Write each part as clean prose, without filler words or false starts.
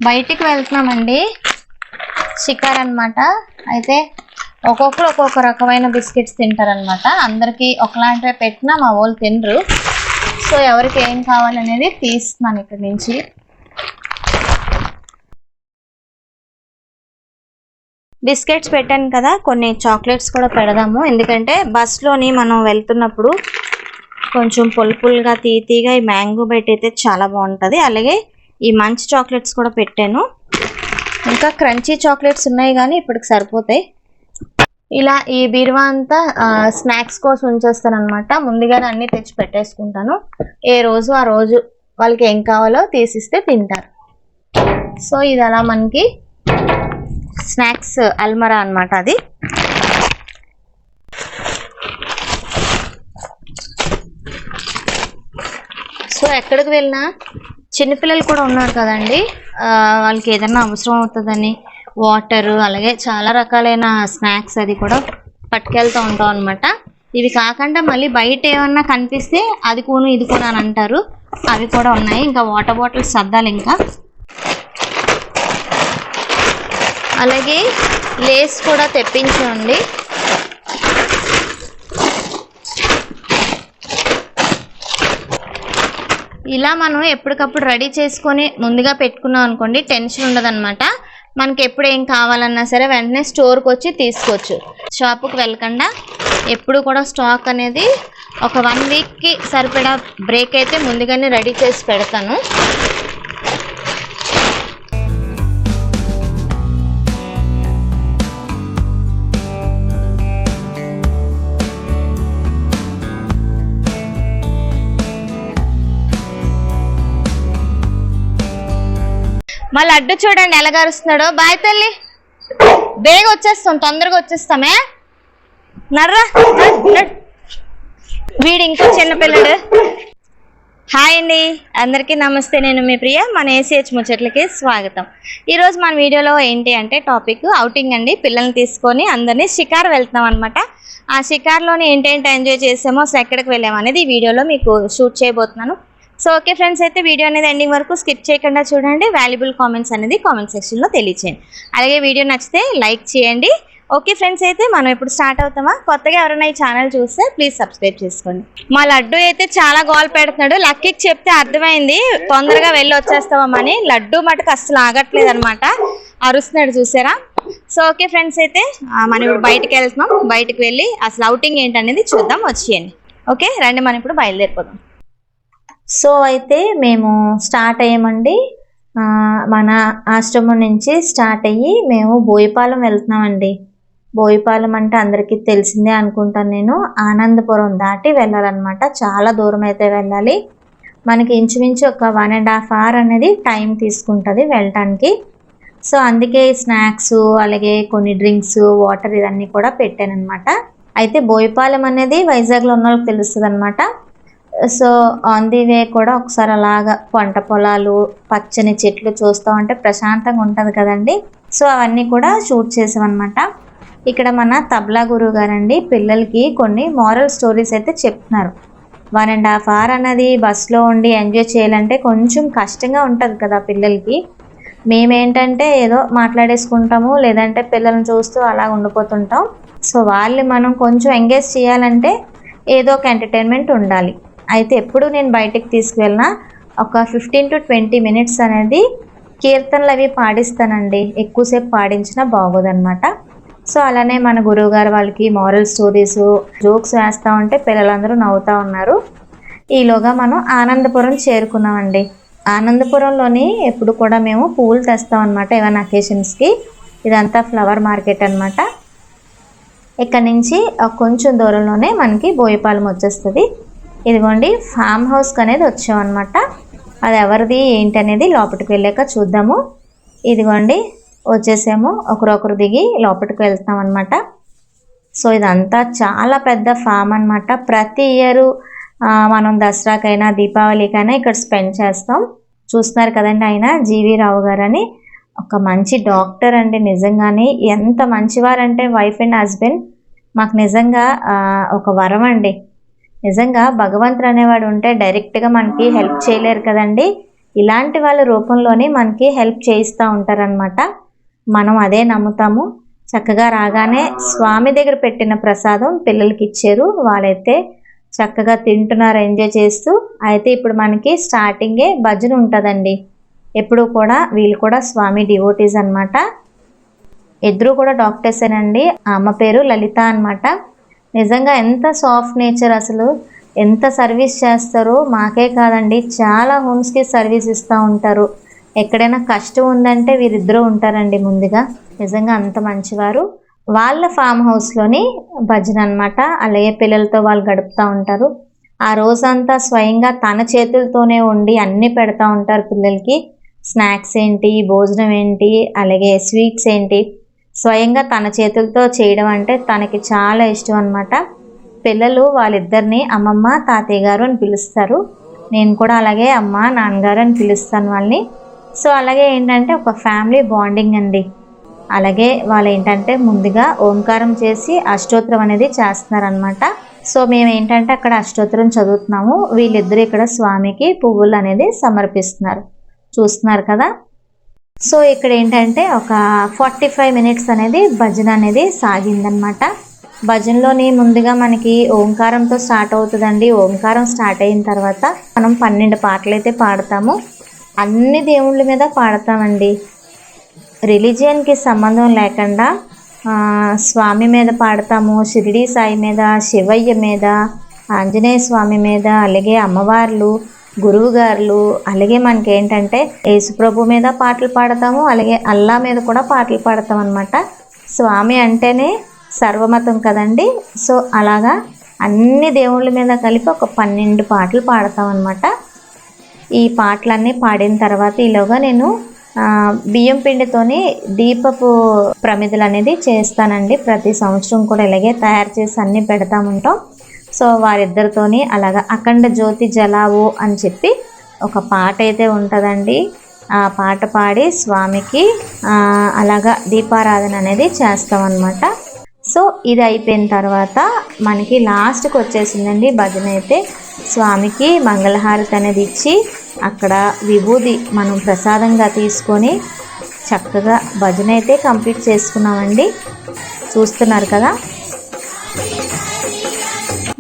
బయటికి వెళ్తున్నామండి, షికార్ అన్నమాట. అయితే ఒక్కొక్కరు ఒక్కొక్క రకమైన బిస్కెట్స్ తింటారనమాట. అందరికీ ఒకలాంటివే పెట్టినా మా వాళ్ళు తినరు. సో ఎవరికి ఏం కావాలనేది తీస్తున్నాను ఇక్కడ నుంచి. బిస్కెట్స్ పెట్టాను కదా, కొన్ని చాక్లెట్స్ కూడా పెడదాము. ఎందుకంటే బస్లోని మనం వెళ్తున్నప్పుడు కొంచెం పులుపులుగా తీగా ఈ మ్యాంగో బైట్ అయితే చాలా బాగుంటుంది. అలాగే ఈ మంచి చాక్లెట్స్ కూడా పెట్టాను. ఇంకా క్రంచీ చాక్లెట్స్ ఉన్నాయి కానీ ఇప్పటికి సరిపోతాయి. ఇలా ఈ బీరువా అంతా స్నాక్స్ కోసం ఉంచేస్తాను అనమాట. ముందుగానే అన్నీ తెచ్చి పెట్టేసుకుంటాను. ఏ రోజు ఆ రోజు వాళ్ళకి ఏం కావాలో తీసిస్తే తింటారు. సో ఇది అలా మనకి స్నాక్స్ అల్మరా అన్నమాట. అది సో ఎక్కడికి వెళ్ళినా చిన్నపిల్లలు కూడా ఉన్నారు కదండి, వాళ్ళకి ఏదైనా అవసరం అవుతుందని వాటర్ అలాగే చాలా రకాలైన స్నాక్స్ అది కూడా పట్టుకెళ్తూ ఉంటాం అనమాట. ఇవి కాకుండా మళ్ళీ బయట ఏమన్నా కనిపిస్తే అది కొను ఇది కొను అని అంటారు. అవి కూడా ఉన్నాయి. ఇంకా వాటర్ బాటిల్స్ సర్దాలి. ఇంకా అలాగే లేస్ కూడా తెప్పించండి. ఇలా మనం ఎప్పటికప్పుడు రెడీ చేసుకొని ముందుగా పెట్టుకున్నాం అనుకోండి, టెన్షన్ ఉండదన్నమాట. మనకి ఎప్పుడు ఏం కావాలన్నా సరే వెంటనే స్టోర్కి వచ్చి తీసుకోవచ్చు. షాపుకి వెళ్ళకుండా ఎప్పుడు కూడా స్టాక్ అనేది ఒక 1 వీక్కి సరిపడా బ్రేక్ అయితే ముందుగానే రెడీ చేసి పెడతాను. మా లడ్డు చూడండి ఎలా గరుస్తున్నాడో. బాయ్ తల్లి, బేగ వచ్చేస్తాం, తొందరగా వచ్చేస్తామే. నర్రా వీడు ఇంకో చిన్నపిల్లడు. హాయ్ అండి, అందరికీ నమస్తే. నేను మీ ప్రియ. మన ACH ముచ్చట్లకి స్వాగతం. ఈరోజు మన వీడియోలో ఏంటి అంటే టాపిక్ అవుటింగ్ అండి. పిల్లల్ని తీసుకొని అందరినీ షికార్ వెళ్తున్నాం అనమాట. ఆ షికార్లోని ఏంటేంటి ఎంజాయ్ చేసామో, అసలు ఎక్కడికి వెళ్ళాము అనేది ఈ వీడియోలో మీకు షూట్ చేయబోతున్నాను. సో ఓకే ఫ్రెండ్స్, అయితే వీడియో అనేది ఎండింగ్ వరకు స్కిప్ చేయకుండా చూడండి. వాల్యుబుల్ కామెంట్స్ అనేది కామెంట్ సెక్షన్లో తెలియచేయండి. అలాగే వీడియో నచ్చితే లైక్ చేయండి. ఓకే ఫ్రెండ్స్, అయితే మనం ఇప్పుడు స్టార్ట్ అవుతామా. కొత్తగా ఎవరైనా ఈ ఛానల్ చూస్తే ప్లీజ్ సబ్స్క్రైబ్ చేసుకోండి. మా లడ్డు అయితే చాలా గోల్ పెడుతున్నాడు. లక్కీకి చెప్తే అర్థమైంది తొందరగా వెళ్ళి వచ్చేస్తామని. లడ్డు మటుకు అస్సలు ఆగట్లేదు అనమాట, అరుస్తున్నాడు చూసారా. సో ఓకే ఫ్రెండ్స్, అయితే మనం ఇప్పుడు బయటకు వెళ్తున్నాం. బయటకు వెళ్ళి అసలు అవుటింగ్ ఏంటనేది చూద్దాం, వచ్చేయండి. ఓకే రండి, మనం ఇప్పుడు బయలుదేరిపోదాం. సో అయితే మేము స్టార్ట్ అయ్యామండి. మన ఆశ్రమం నుంచి స్టార్ట్ అయ్యి మేము బోయిపాలెం వెళ్తున్నామండి. బోయిపాలెం అంటే అందరికీ తెలిసిందే అనుకుంటాను నేను. ఆనందపురం దాటి వెళ్ళాలన్నమాట. చాలా దూరం అయితే వెళ్ళాలి. మనకి ఇంచుమించు ఒక 1.5 hour అనేది టైం తీసుకుంటుంది వెళ్ళటానికి. సో అందుకే స్నాక్స్ అలాగే కొన్ని డ్రింక్స్ వాటర్ ఇవన్నీ కూడా పెట్టానమాట. అయితే బోయిపాలెం అనేది వైజాగ్లో ఉన్న వాళ్ళకి తెలుస్తుంది అనమాట. సో ఆన్ ది వే కూడా ఒకసారి అలాగా పంట పొలాలు పచ్చని చెట్లు చూస్తూ ఉంటే ప్రశాంతంగా ఉంటుంది కదండి. సో అవన్నీ కూడా షూట్ చేసామన్నమాట. ఇక్కడ మన తబలా గురువు గారండి పిల్లలకి కొన్ని మోరల్ స్టోరీస్ అయితే చెప్తున్నారు. 1.5 hour అన్నది బస్సులో ఉండి ఎంజాయ్ చేయాలంటే కొంచెం కష్టంగా ఉంటుంది కదా పిల్లలకి. మేమేంటంటే ఏదో మాట్లాడేసుకుంటాము, లేదంటే పిల్లల్ని చూస్తూ అలా ఉండిపోతుంటాం. సో వాళ్ళు మనం కొంచెం ఎంగేజ్ చేయాలంటే ఏదో ఒక ఎంటర్టైన్మెంట్ ఉండాలి. అయితే ఎప్పుడు నేను బయటికి తీసుకువెళ్ళినా ఒక 15 to 20 minutes అనేది కీర్తనలు అవి పాడిస్తానండి. ఎక్కువసేపు పాడించినా బాగోదన్నమాట. సో అలానే మన గురువుగారు వాళ్ళకి మోరల్ స్టోరీస్ జోక్స్ వేస్తూ ఉంటే పిల్లలందరూ నవ్వుతూ ఉన్నారు. ఈలోగా మనం ఆనందపురం చేరుకున్నామండి. ఆనందపురంలోని ఎప్పుడు కూడా మేము పూలు తెస్తాం అనమాట ఏమైనా అకేషన్స్కి. ఇదంతా ఫ్లవర్ మార్కెట్ అనమాట. ఇక్కడ నుంచి కొంచెం దూరంలోనే మనకి బోయిపాలెం వచ్చేస్తుంది. ఇదిగోండి ఫామ్ హౌస్కి అనేది వచ్చామన్నమాట. అది ఎవరిది ఏంటి అనేది లోపలికి వెళ్ళాక చూద్దాము. ఇదిగోండి వచ్చేసాము, ఒకరొకరు దిగి లోపలికి వెళ్తాం అనమాట. సో ఇదంతా చాలా పెద్ద ఫామ్ అనమాట. ప్రతి ఇయరు మనం దసరాకైనా దీపావళికైనా ఇక్కడ స్పెండ్ చేస్తాం. చూస్తున్నారు కదండి, ఆయన జీవి రావు గారు అని ఒక మంచి డాక్టర్ అండి. నిజంగానే ఎంత మంచివారంటే వైఫ్ అండ్ హస్బెండ్ మాకు నిజంగా ఒక వరం అండి. నిజంగా భగవంతుడు అనేవాడు ఉంటే డైరెక్ట్గా మనకి హెల్ప్ చేయలేరు కదండి. ఇలాంటి వాళ్ళ రూపంలోనే మనకి హెల్ప్ చేయిస్తూ ఉంటారనమాట. మనం అదే నమ్ముతాము. చక్కగా రాగానే స్వామి దగ్గర పెట్టిన ప్రసాదం పిల్లలకి ఇచ్చారు. వాళ్ళైతే చక్కగా తింటున్నారు ఎంజాయ్ చేస్తూ. అయితే ఇప్పుడు మనకి స్టార్టింగే భజన ఉంటుందండి. ఎప్పుడు కూడా వీళ్ళు కూడా స్వామి డివోటీస్ అనమాట. ఇద్దరు కూడా డాక్టర్సేనండి. ఆ అమ్మ పేరు లలిత అనమాట. నిజంగా ఎంత సాఫ్ట్ నేచర్, అసలు ఎంత సర్వీస్ చేస్తారో. మాకే కాదండి, చాలా హోమ్స్కి సర్వీస్ ఇస్తూ ఉంటారు. ఎక్కడైనా కష్టం ఉందంటే వీరిద్దరూ ఉంటారండి ముందుగా. నిజంగా అంత మంచివారు. వాళ్ళ ఫామ్ హౌస్లోని భజన అనమాట. అలాగే పిల్లలతో వాళ్ళు గడుపుతూ ఉంటారు. ఆ రోజంతా స్వయంగా తన చేతులతోనే ఉండి అన్నీ పెడతా ఉంటారు పిల్లలకి. స్నాక్స్ ఏంటి, భోజనం ఏంటి, అలాగే స్వీట్స్ ఏంటి, స్వయంగా తన చేతులతో చేయడం అంటే తనకి చాలా ఇష్టం అనమాట. పిల్లలు వాళ్ళిద్దరిని అమ్మమ్మ తాతయ్య గారు అని పిలుస్తారు. నేను కూడా అలాగే అమ్మ నాన్నగారు అని పిలుస్తాను వాళ్ళని. సో అలాగే ఏంటంటే ఒక ఫ్యామిలీ బాండింగ్ అండి. అలాగే వాళ్ళు ఏంటంటే ముందుగా ఓంకారం చేసి అష్టోత్తరం అనేది చేస్తున్నారనమాట. సో మేము ఏంటంటే అక్కడ అష్టోత్తరం చదువుతున్నాము. వీళ్ళిద్దరు ఇక్కడ స్వామికి పువ్వులు అనేది సమర్పిస్తున్నారు. చూస్తున్నారు కదా. సో ఇక్కడ ఏంటంటే ఒక 45 మినిట్స్ అనేది భజన అనేది సాగిందనమాట. భజనలోని ముందుగా మనకి ఓంకారంతో స్టార్ట్ అవుతుందండి. ఓంకారం స్టార్ట్ అయిన తర్వాత మనం 12 పాటలు అయితే పాడతాము. అన్ని దేవుళ్ళ మీద పాడతామండి. రిలీజియన్కి సంబంధం లేకుండా స్వామి మీద పాడతాము. షిరిడి సాయి మీద, శివయ్య మీద, ఆంజనేయ స్వామి మీద, అలాగే అమ్మవార్లు, గురువుగారులు, అలాగే మనకి ఏంటంటే యేసుప్రభు మీద పాటలు పాడతాము. అలాగే అల్లా మీద కూడా పాటలు పాడతాం అనమాట. స్వామి అంటేనే సర్వమతం కదండి. సో అలాగా అన్ని దేవుళ్ళ మీద కలిపి ఒక 12 పాటలు పాడతాం అనమాట. ఈ పాటలన్నీ పాడిన తర్వాత ఈలోగా నేను బియ్యం పిండితోని దీపపు ప్రమిదలు అనేది చేస్తానండి. ప్రతి సంవత్సరం కూడా ఇలాగే తయారు చేసి అన్నీ పెడతా ఉంటాం. సో వారిద్దరితోని అలాగా అఖండ జ్యోతి జలావో అని చెప్పి ఒక పాట అయితే ఉంటుందండి. ఆ పాట పాడి స్వామికి అలాగా దీపారాధన అనేది చేస్తామన్నమాట. సో ఇది అయిపోయిన తర్వాత మనకి లాస్ట్కి వచ్చేసిందండి భజన అయితే. స్వామికి మంగళహారతి అనేది ఇచ్చి అక్కడ విభూది మనం ప్రసాదంగా తీసుకొని చక్కగా భజన అయితే కంప్లీట్ చేసుకున్నామండి. చూస్తున్నారు కదా.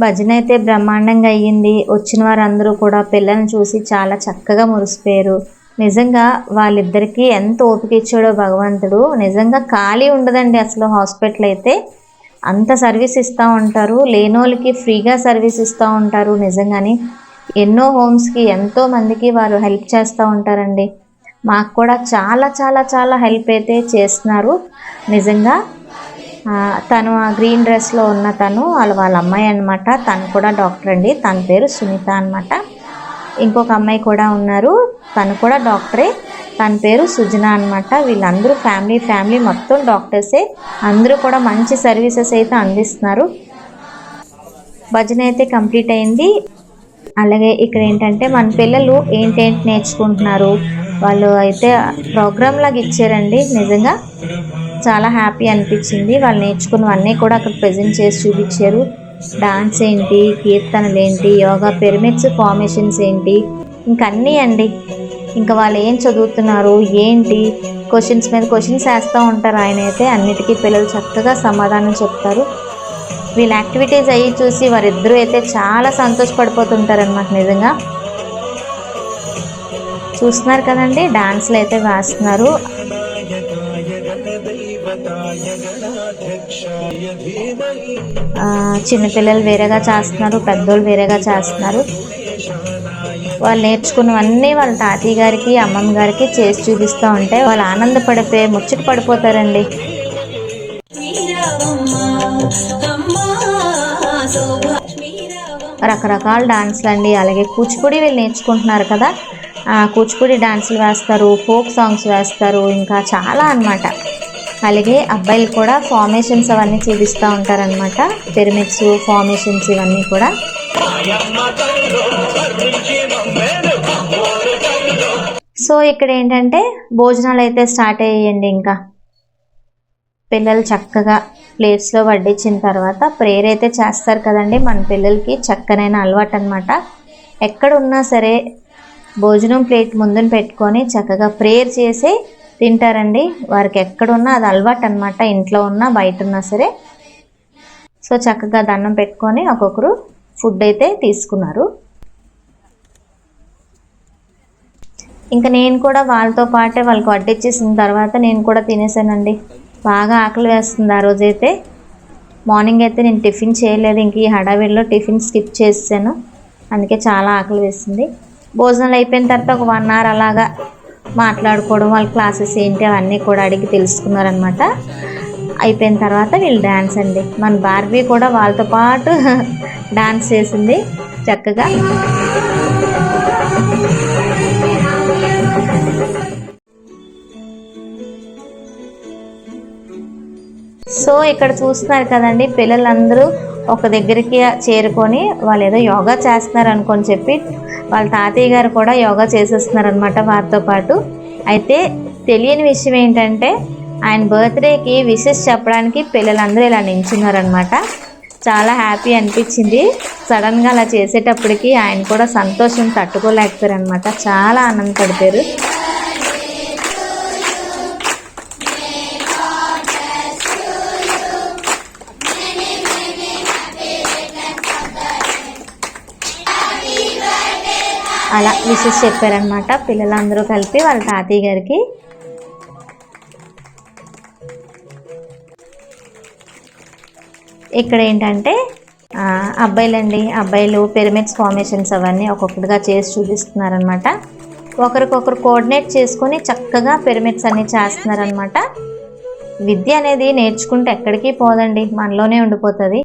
భజన అయితే బ్రహ్మాండంగా అయ్యింది. వచ్చిన వారందరూ కూడా పిల్లల్ని చూసి చాలా చక్కగా మురిసిపోయారు. నిజంగా వాళ్ళిద్దరికీ ఎంత ఓపిక ఇచ్చాడో భగవంతుడు. నిజంగా ఖాళీ ఉండదండి అసలు. హాస్పిటల్ అయితే అంత సర్వీస్ ఇస్తూ ఉంటారు. లేనోళ్ళకి ఫ్రీగా సర్వీస్ ఇస్తూ ఉంటారు. నిజంగానే ఎన్నో హోమ్స్కి ఎంతో మందికి వారు హెల్ప్ చేస్తూ ఉంటారండి. మాకు కూడా చాలా చాలా చాలా హెల్ప్ అయితే చేస్తున్నారు నిజంగా. తను ఆ గ్రీన్ డ్రెస్లో ఉన్న తను వాళ్ళ అమ్మాయి అనమాట. తను కూడా డాక్టర్ అండి. తన పేరు సునీత అనమాట. ఇంకొక అమ్మాయి కూడా ఉన్నారు, తను కూడా డాక్టరే. తన పేరు సుజన అనమాట. వీళ్ళందరూ ఫ్యామిలీ మొత్తం డాక్టర్సే. అందరూ కూడా మంచి సర్వీసెస్ అయితే అందిస్తున్నారు. భజన అయితే కంప్లీట్ అయింది. అలాగే ఇక్కడ ఏంటంటే మన పిల్లలు ఏంటేంటి నేర్చుకుంటున్నారు, వాళ్ళు అయితే ప్రోగ్రామ్ లాగా ఇచ్చారండి. నిజంగా చాలా హ్యాపీ అనిపించింది. వాళ్ళు నేర్చుకున్నవన్నీ కూడా అక్కడ ప్రజెంట్ చేసి చూపించారు. డాన్స్ ఏంటి, కీర్తనలు ఏంటి, యోగా పిరమిడ్స్ ఫార్మేషన్స్ ఏంటి, ఇంకన్నీ అండి. ఇంకా వాళ్ళు ఏం చదువుతున్నారు ఏంటి, క్వశ్చన్స్ మీద క్వశ్చన్స్ వేస్తూ ఉంటారు ఆయన అయితే. అన్నిటికీ పిల్లలు చక్కగా సమాధానం చెప్తారు. వీళ్ళ యాక్టివిటీస్ అయ్యి చూసి వారిద్దరూ అయితే చాలా సంతోషపడిపోతుంటారన్నమాట. నిజంగా చూస్తున్నారు కదండి, డాన్స్లు అయితే వేస్తున్నారు. చిన్నపిల్లలు వేరేగా చేస్తున్నారు, పెద్దోళ్ళు వేరేగా చేస్తున్నారు. వాళ్ళు నేర్చుకున్నవన్నీ వాళ్ళ తాతయ్య గారికి అమ్మమ్మ గారికి చేసి చూపిస్తూ ఉంటే వాళ్ళు ఆనందపడిపోయి ముచ్చట పడిపోతారండి. రకరకాల డాన్స్లు అండి. అలాగే కూచిపూడి వీళ్ళు నేర్చుకుంటున్నారు కదా, కూచిపూడి డాన్సులు వేస్తారు, ఫోక్ సాంగ్స్ వేస్తారు, ఇంకా చాలా అన్నమాట. అలాగే అబ్బాయిలు కూడా ఫార్మేషన్స్ అవన్నీ చూపిస్తూ ఉంటారనమాట. పిరమిడ్స్ ఫార్మేషన్స్ ఇవన్నీ కూడా. సో ఇక్కడ ఏంటంటే భోజనాలు అయితే స్టార్ట్ అయ్యాయండి. ఇంకా పిల్లలు చక్కగా ప్లేట్స్లో వడ్డించిన తర్వాత ప్రేయర్ అయితే చేస్తారు కదండి. మన పిల్లలకి చక్కనైన అలవాటు అనమాట. ఎక్కడ ఉన్నా సరే భోజనం ప్లేట్ ముందున పెట్టుకొని చక్కగా ప్రేయర్ చేసి తింటారండి. వారికి ఎక్కడున్నా అది అలవాటు అనమాట, ఇంట్లో ఉన్నా బయట ఉన్నా సరే. సో చక్కగా దండం పెట్టుకొని ఒక్కొక్కరు ఫుడ్ అయితే తీసుకున్నారు. ఇంకా నేను కూడా వాళ్ళతో పాటే వాళ్ళకి వడ్డిచ్చేసిన తర్వాత నేను కూడా తినేసానండి. బాగా ఆకలి వేస్తుంది ఆ రోజైతే. మార్నింగ్ అయితే నేను టిఫిన్ చేయలేదు, ఇంక ఈ హడావిడిలో టిఫిన్ స్కిప్ చేసాను, అందుకే చాలా ఆకలి వేసింది. భోజనాలు అయిపోయిన తర్వాత ఒక 1 hour అలాగా మాట్లాడుకోవడం, వాళ్ళ క్లాసెస్ ఏంటి అవన్నీ కూడా అడిగి తెలుసుకున్నారనమాట. అయిపోయిన తర్వాత వీళ్ళు డ్యాన్స్ అండి. మన బార్బీ కూడా వాళ్ళతో పాటు డాన్స్ చేసింది చక్కగా. సో ఇక్కడ చూస్తున్నారు కదండి, పిల్లలందరూ ఒక దగ్గరికి చేరుకొని వాళ్ళు ఏదో యోగా చేస్తున్నారు అనుకొని చెప్పి వాళ్ళ తాతయ్య గారు కూడా యోగా చేసేస్తున్నారనమాట వారితో పాటు. అయితే తెలియని విషయం ఏంటంటే ఆయన బర్త్డేకి విషెస్ చెప్పడానికి పిల్లలందరూ ఇలా నించున్నారనమాట. చాలా హ్యాపీ అనిపించింది. సడన్గా అలా చేసేటప్పటికి ఆయన కూడా సంతోషం తట్టుకోలేకపోయారు అనమాట, చాలా ఆనందపడిపోయారు. అలా విషెస్ చెప్పారనమాట పిల్లలందరూ కలిపి వాళ్ళ తాతయ్య గారికి. ఇక్కడ ఏంటంటే అబ్బాయిలు పిరమిడ్స్ ఫార్మేషన్స్ అవన్నీ ఒక్కొక్కటిగా చేసి చూపిస్తున్నారనమాట. ఒకరికొకరు కోఆర్డినేట్ చేసుకొని చక్కగా పిరమిడ్స్ అన్నీ చేస్తున్నారనమాట. విద్య అనేది నేర్చుకుంటే ఎక్కడికి పోదండి, మనలోనే ఉండిపోతుంది.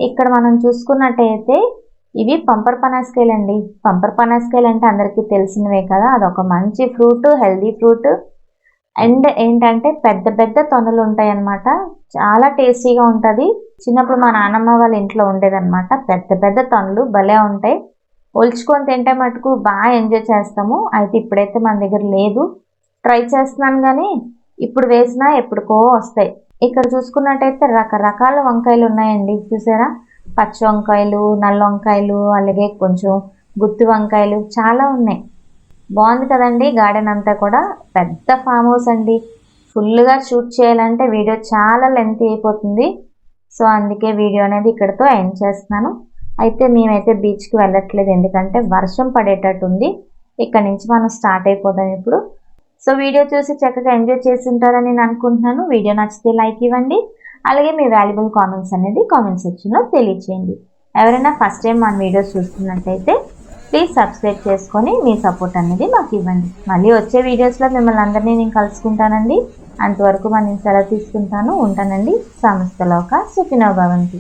ఇక్కడ మనం చూసుకున్నట్టయితే ఇవి పంపర్ పనసకాయలు అండి. పంపర్ పనసకాయలు అంటే అందరికీ తెలిసినవే కదా, అదొక మంచి ఫ్రూట్, హెల్దీ ఫ్రూట్. అండ్ ఏంటంటే పెద్ద పెద్ద తొనలు ఉంటాయి అన్నమాట. చాలా టేస్టీగా ఉంటుంది. చిన్నప్పుడు మా నాన్నమ్మ వాళ్ళ ఇంట్లో ఉండేదన్నమాట. పెద్ద పెద్ద తొనలు భలే ఉంటాయి. ఒలుచుకొని తింటే మటుకు బాగా ఎంజాయ్ చేస్తాము. అయితే ఇప్పుడైతే మన దగ్గర లేదు, ట్రై చేస్తున్నాను కానీ ఇప్పుడు వేసినా ఎప్పుడుకో వస్తాయి. ఇక్కడ చూసుకున్నట్టయితే రకరకాల వంకాయలు ఉన్నాయండి. చూసారా, పచ్చ వంకాయలు, నల్ల వంకాయలు, అలాగే కొంచెం గుత్తి వంకాయలు చాలా ఉన్నాయి. బాగుంది కదండి గార్డెన్ అంతా కూడా. పెద్ద ఫామ్ హౌస్ అండి. ఫుల్గా షూట్ చేయాలంటే వీడియో చాలా లెంత్ అయిపోతుంది. సో అందుకే వీడియో అనేది ఇక్కడితో ఎండ్ చేస్తున్నాను. అయితే మేమైతే బీచ్కి వెళ్ళట్లేదు, ఎందుకంటే వర్షం పడేటట్టు ఉంది. ఇక్కడ నుంచి మనం స్టార్ట్ అయిపోదాం ఇప్పుడు. సో వీడియో చూసి చక్కగా ఎంజాయ్ చేసి ఉంటారని నేను అనుకుంటున్నాను. వీడియో నచ్చితే లైక్ ఇవ్వండి, అలాగే మీ వాల్యుబుల్ కామెంట్స్ అనేది కామెంట్ సెక్షన్లో తెలియచేయండి. ఎవరైనా ఫస్ట్ టైం మన వీడియోస్ చూస్తున్నట్టయితే ప్లీజ్ సబ్స్క్రైబ్ చేసుకొని మీ సపోర్ట్ అనేది మాకు ఇవ్వండి. మళ్ళీ వచ్చే వీడియోస్లో మిమ్మల్ని అందరినీ నేను కలుసుకుంటానండి. అంతవరకు మనం సెలవు తీసుకుంటాను. ఉంటానండి. సమస్తలోక సుఖినో భవంతు.